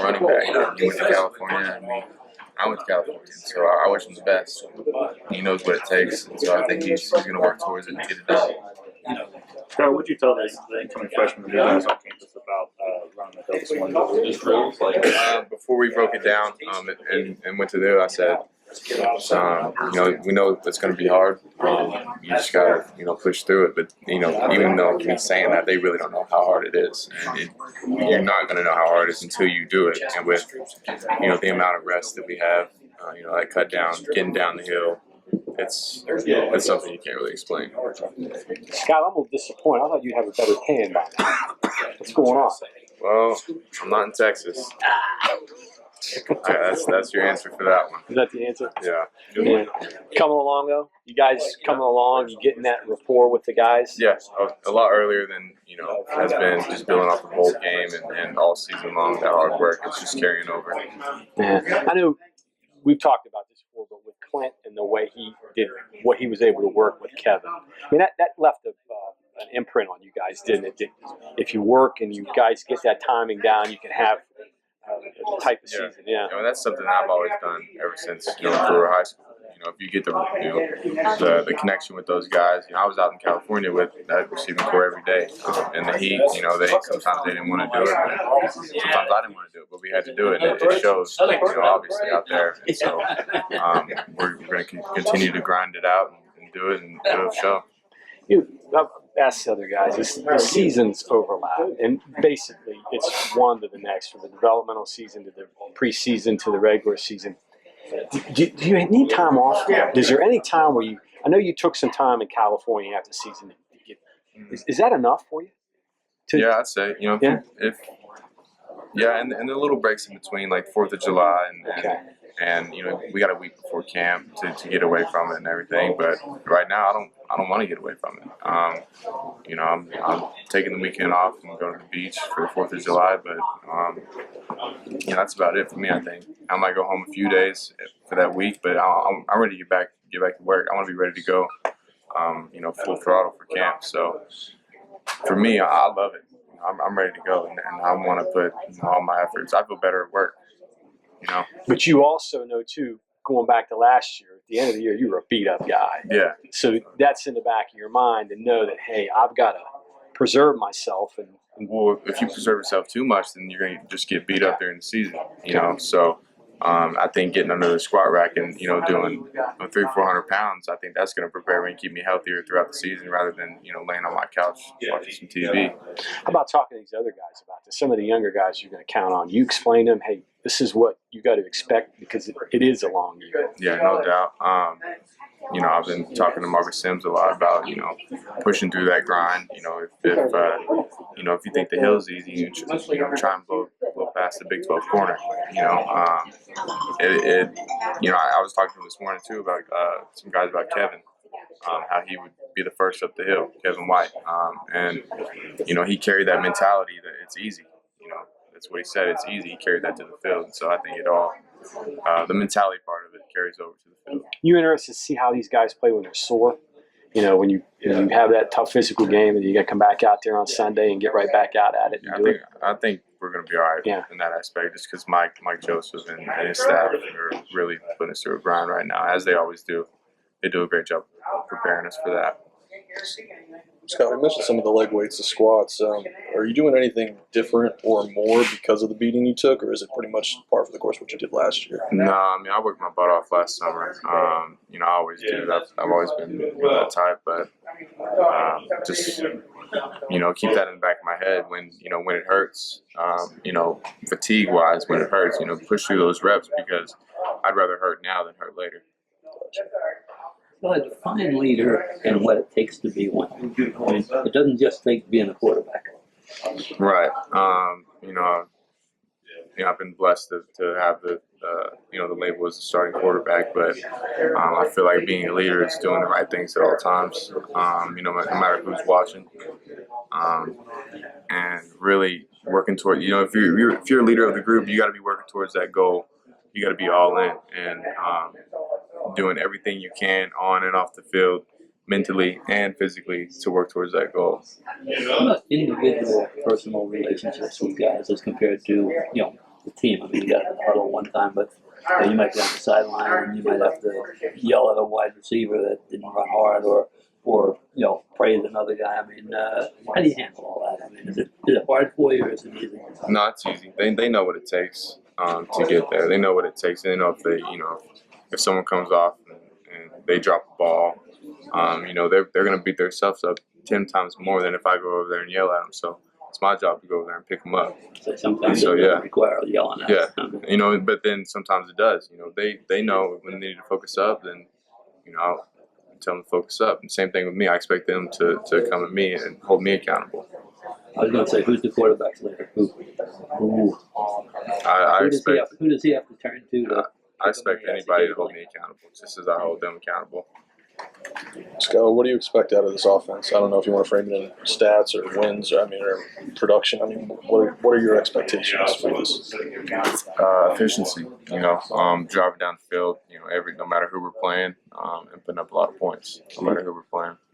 running back. He went to California, and I went to California, so I wish him the best. He knows what it takes, and so I think he's going to work towards it and get it done. Scott, what would you tell the incoming freshman who guys on campus about running the double swing? Before we broke it down and went to the hill, I said, we know it's going to be hard. You just got to, push through it. But, even though he's saying that, they really don't know how hard it is. And you're not going to know how hard it is until you do it. And with, the amount of rest that we have, that cut down, getting down the hill, it's something you can't really explain. Scott, I'm a little disappointed. I thought you'd have a better tan by now. What's going on? Well, I'm not in Texas. That's your answer for that one. Is that the answer? Yeah. Coming along, though? You guys coming along? You getting that rapport with the guys? Yes, a lot earlier than, has been just building off the whole game and all season long. That hard work is just carrying over. Yeah. I know we've talked about this before, but with Clint and the way he did, what he was able to work with Kevin, I mean, that left an imprint on you guys, didn't it? If you work and you guys get that timing down, you can have the type of season. Yeah. That's something I've always done ever since through high school. If you get the connection with those guys, I was out in California with that receiving core every day, and the Heat, sometimes they didn't want to do it, but sometimes I didn't want to do it, but we had to do it, and it shows, obviously out there. And so we're going to continue to grind it out and do it, and it'll show. I've asked the other guys, the seasons overlap, and basically it's one to the next, from the developmental season to the preseason to the regular season. Do you need time off? Is there any time where I know you took some time in California after the season to get, is that enough for you? Yeah, I'd say, if and the little breaks in between, like 4th of July and we got a week before camp to get away from it and everything. But right now, I don't want to get away from it. I'm taking the weekend off and going to the beach for the 4th of July. But that's about it for me. I think I might go home a few days for that week, but I'm ready to get back to work. I want to be ready to go. Full throttle for camp. So for me, I love it. I'm ready to go, and I want to put all my efforts. I feel better at work. But you also know, too, going back to last year, at the end of the year, you were a beat-up guy. Yeah. So that's in the back of your mind to know that, hey, I've got to preserve myself. Well, if you preserve yourself too much, then you're going to just get beat up during the season, So I think getting under the squat rack and, doing 300-400 pounds, I think that's going to prepare me and keep me healthier throughout the season rather than, laying on my couch watching some TV. How about talking to these other guys about this? Some of the younger guys you're going to count on. You explain to them, hey, this is what you got to expect because it is a long year. Yeah, no doubt. I've been talking to Marcus Sims a lot about, pushing through that grind. If you think the hill's easy, you try and blow past the Big 12 corner. I was talking to him this morning too about some guys about Kevin, how he would be the first up the hill, Kevin White, and he carried that mentality that it's easy. That's what he said. It's easy. He carried that to the field. So I think the mentality part of it carries over to the field. You interested to see how these guys play when they're sore? When you have that tough physical game and you got to come back out there on Sunday and get right back out at it. I think we're going to be all right in that aspect, just because Mike Joseph and his staff are really putting us through a grind right now, as they always do. They do a great job preparing us for that. Scott, we mentioned some of the leg weights, the squats. Are you doing anything different or more because of the beating you took, or is it pretty much par for the course what you did last year? No, I worked my butt off last summer. I always do. I've always been that type, but just keep that in the back of my head when it hurts. Fatigue-wise, when it hurts, push through those reps because I'd rather hurt now than hurt later. Well, define leader and what it takes to be one. It doesn't just take being a quarterback. Right. I've been blessed to have the label as a starting quarterback, but I feel like being a leader is doing the right things at all times. No matter who's watching, and really working toward. If you're a leader of the group, you got to be working towards that goal. You got to be all in and doing everything you can on and off the field, mentally and physically, to work towards that goal. Individual, personal relationships with guys as compared to the team. time, but you might be on the sideline and you might have to yell at a wide receiver that didn't run hard, or praise another guy. I mean, how do you handle all that? I mean, is it hard for you or is it easy? No, it's easy. They know what it takes to get there. They know what it takes. They know if if someone comes off and they drop the ball, they're gonna beat themselves up 10 times more than if I go over there and yell at them. So it's my job to go over there and pick them up. So sometimes So, it yeah. doesn't require yelling at Yeah, them. but then sometimes it does. They know when they need to focus up. Then I'll tell them to focus up. And same thing with me. I expect them to come at me and hold me accountable. I was going to say, who's the quarterback's leader? Who Who does he have to turn to? I expect anybody to hold me accountable, just as I hold them accountable. Skyler, what do you expect out of this offense? I don't know if you want to frame it in stats or wins, or production. I mean, what are your expectations for this? Efficiency, driving down the field, no matter who we're playing, and putting up a lot of points, no matter who we're playing.